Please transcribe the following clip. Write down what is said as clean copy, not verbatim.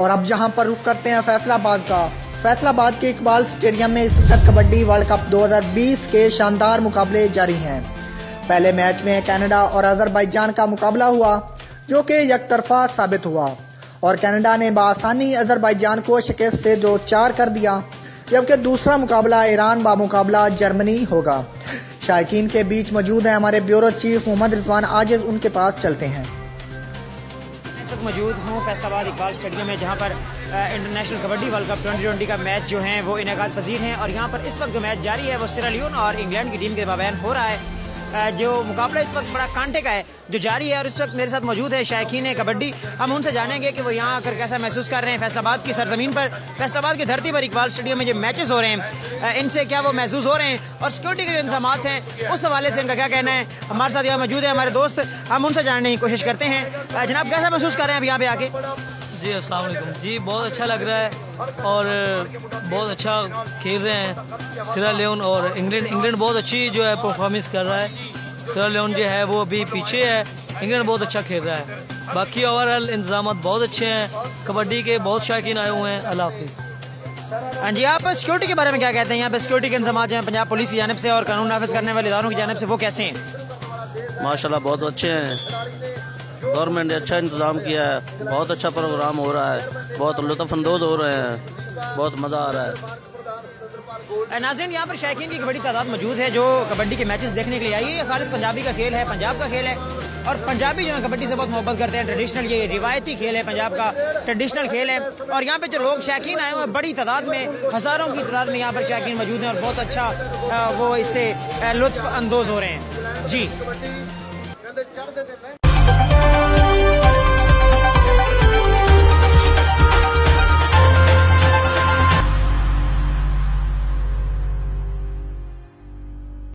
और अब जहां पर रुख करते हैं फैसलाबाद का। फैसलाबाद के इकबाल स्टेडियम में इस वक्त कबड्डी वर्ल्ड कप 2020 के शानदार मुकाबले जारी हैं। पहले मैच में कनाडा और अजरबैजान का मुकाबला हुआ, जो कि एकतरफा साबित हुआ और कनाडा ने बआसानी अजरबैजान को शिकस्त से 2-4 कर दिया, जबकि दूसरा मुकाबला ईरान बामुकाबला जर्मनी होगा। शायकीन के बीच मौजूद हैं हमारे ब्यूरो चीफ मोहम्मद रिजवान। आज उनके पास चलते हैं। इस वक्त मौजूद हूँ फैसलाबाद इकबाल स्टेडियम में, जहाँ पर इंटरनेशनल कबड्डी वर्ल्ड कप 2020 का मैच जो है वो इनेकाद पजीर हैं। और यहाँ पर इस वक्त जो मैच जारी है वो सिएरा लियोन और इंग्लैंड की टीम के माबैन हो रहा है। जो मुकाबला इस वक्त बड़ा कांटे का है जो जारी है। और इस वक्त मेरे साथ मौजूद है शायकीन कबड्डी। हम उनसे जानेंगे कि वो यहाँ आकर कैसा महसूस कर रहे हैं फैसलाबाद की सरजमीन पर, फैसलाबाद की धरती पर इकबाल स्टेडियम में जो मैचेस हो रहे हैं, इनसे क्या वो महसूस हो रहे हैं और सिक्योरिटी के जो इंतजाम हैं उस हवाले से इनका क्या कहना है। हमारे साथ यहाँ मौजूद है हमारे दोस्त, हम उनसे जानने की कोशिश करते हैं। जनाब, कैसा महसूस कर रहे हैं अब यहाँ पे आके? जी अस्सलाम वालेकुम। जी बहुत अच्छा लग रहा है और बहुत अच्छा खेल रहे हैं सिएरा लियोन और इंग्लैंड बहुत अच्छी जो है परफॉर्मेंस कर रहा है। सिएरा लियोन जो है वो अभी पीछे है, इंग्लैंड बहुत अच्छा खेल रहा है। बाकी ओवरऑल इंतजाम बहुत अच्छे हैं, कबड्डी के बहुत शायकीन आए हुए हैं। अल्लाह हाफिज़। हाँ जी, आप सिक्योरिटी के बारे में क्या कहते हैं? यहाँ पे सिक्योरिटी के इंतजाम जो हैं पंजाब पुलिस की जानिब से और कानून नाफिज करने वाले इदारों की जानिब से, वो कैसे हैं? माशाल्लाह बहुत अच्छे हैं। गवर्नमेंट ने अच्छा इंतज़ाम किया है, बहुत अच्छा प्रोग्राम हो रहा है, बहुत लुत्फ़अंदोज़ हो रहे हैं, बहुत मज़ा आ रहा है। नाज़रीन, यहाँ पर शायकीन की बड़ी तादाद मौजूद है जो कबड्डी के मैचेस देखने के लिए आई है। ये खालिद पंजाबी का खेल है, पंजाब का खेल है और पंजाबी जो है कबड्डी से बहुत मोहब्बत करते हैं। ट्रेडिशनल ये रिवायती खेल है, पंजाब का ट्रेडिशनल खेल है। और यहाँ पे जो लोग शायकीन आए हुए हैं बड़ी तादाद में, हज़ारों की तादाद में यहाँ पर शायकीन मौजूद हैं और बहुत अच्छा वो इससे लुत्फ़ अंदोज़ हो रहे हैं। जी।